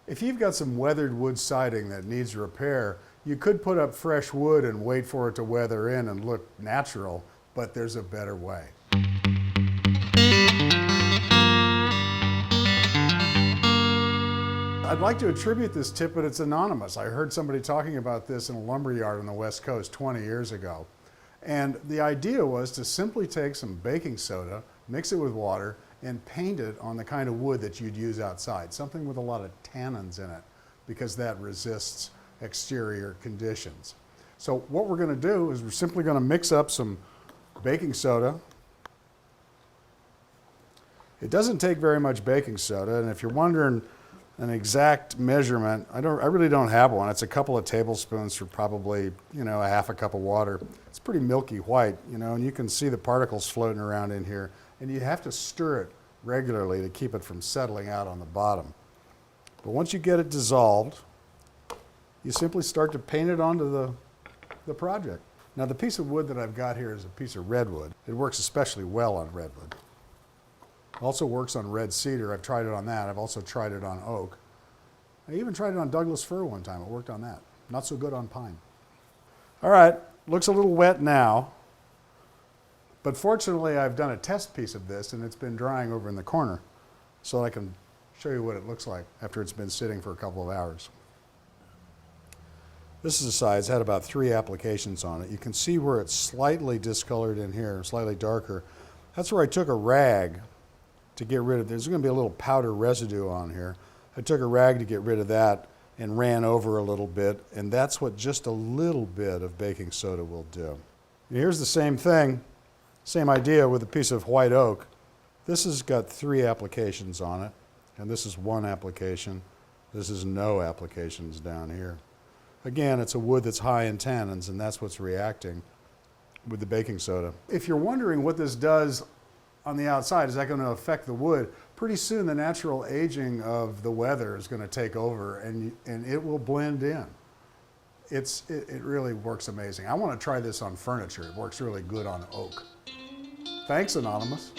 If you've got some weathered wood siding that needs repair, you could put up fresh wood and wait for it to weather in and look natural, but there's a better way. I'd like to attribute this tip, but it's anonymous. I heard somebody talking about this in a lumber yard on the West Coast 20 years ago. And the idea was to simply take some baking soda, mix it with water, and paint it on the kind of wood that you'd use outside, something with a lot of tannins in it, because that resists exterior conditions. So what we're going to do is we're simply going to mix up some baking soda. It doesn't take very much baking soda, and if you're wondering an exact measurement, I really don't have one. It's a couple of tablespoons for probably, a half a cup of water. It's pretty milky white, and you can see the particles floating around in here. And you have to stir it regularly to keep it from settling out on the bottom. But once you get it dissolved, you simply start to paint it onto the project. Now the piece of wood that I've got here is a piece of redwood. It works especially well on redwood. It also works on red cedar. I've tried it on that. I've also tried it on oak. I even tried it on Douglas fir one time. It worked on that. Not so good on pine. All right, looks a little wet now. But fortunately, I've done a test piece of this, and it's been drying over in the corner, so I can show you what it looks like after it's been sitting for a couple of hours. This is a side. It's had about 3 applications on it. You can see where it's slightly discolored in here, slightly darker. That's where I took a rag to get rid of. There's going to be a little powder residue on here. I took a rag to get rid of that and ran over a little bit, and that's what just a little bit of baking soda will do. And here's the same thing. Same idea with a piece of white oak. This has got 3 applications on it, and this is 1 application. This is no applications down here. Again, it's a wood that's high in tannins, and that's what's reacting with the baking soda. If you're wondering what this does on the outside, is that going to affect the wood? Pretty soon the natural aging of the weather is going to take over, and it will blend in. It really works amazing. I want to try this on furniture. It works really good on oak. Thanks, Anonymous.